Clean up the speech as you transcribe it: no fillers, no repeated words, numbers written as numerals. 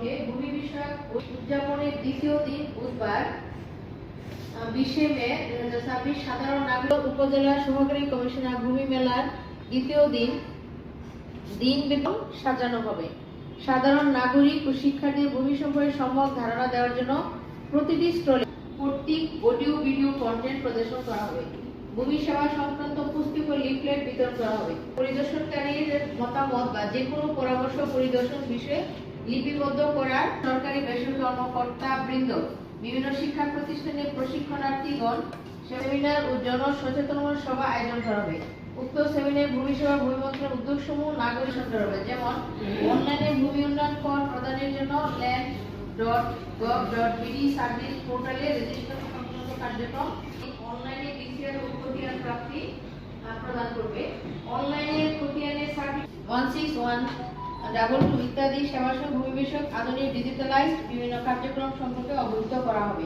উপলক্ষে ভূমি বিষয়ক উদযাপনের দ্বিতীয় দিন বুধবার 20 মে 2026 সাধারণ নাগরিক উপজেলা সহকারী কমিশনার ভূমি মেলার দ্বিতীয় দিনব্যাপী সাজানো হবে। সাধারণ নাগরিক ও শিক্ষার্থীদের ভূমি সম্পর্কে সম্যক ধারণা দেওয়ার জন্য প্রতিটি স্টলে কর্তৃক অডিও ভিডিও কন্টেন্ট প্রদর্শন করা হবে। ভূমি সেবা সংক্রান্ত পুস্তক ও লিফলেট বিতরণ করা হবে। পরিদর্শনকারীর মতামত বা যে কোনো পরামর্শ পরিদর্শন বিষয়ে লিপিবদ্ধ করার সরকারি বেসরকারি কর্মকর্তা বৃন্দ, বিভিন্ন শিক্ষা প্রতিষ্ঠানের প্রশিক্ষণার্থীগণ সেমিনার ও জনসচেতনমূলক সভা আয়োজন করা হবে। উক্ত সেমিনারে ভূমি সেবা ভূমি মন্ত্রণালয়ের উদ্যোগসমূহ নাগরিক করা হবে, যেমন অনলাইনে ভূমি উন্নয়ন কর প্রদানের জন্য land.gov.bd সার্ভিস পোর্টালে রেজিস্ট্রেশন সংক্রান্ত কার্যক্রম, অনলাইনে ডিসিআর ও খতিয়ান প্রাপ্তি প্রদান করবে, অনলাইনে খতিয়ানের সার্ভিস 16122 ইত্যাদি সেবাসহ ভূমি বিষয়ক আধুনিক ডিজিটালাইজড বিভিন্ন কার্যক্রম সম্পর্কে অবহিত করা হবে।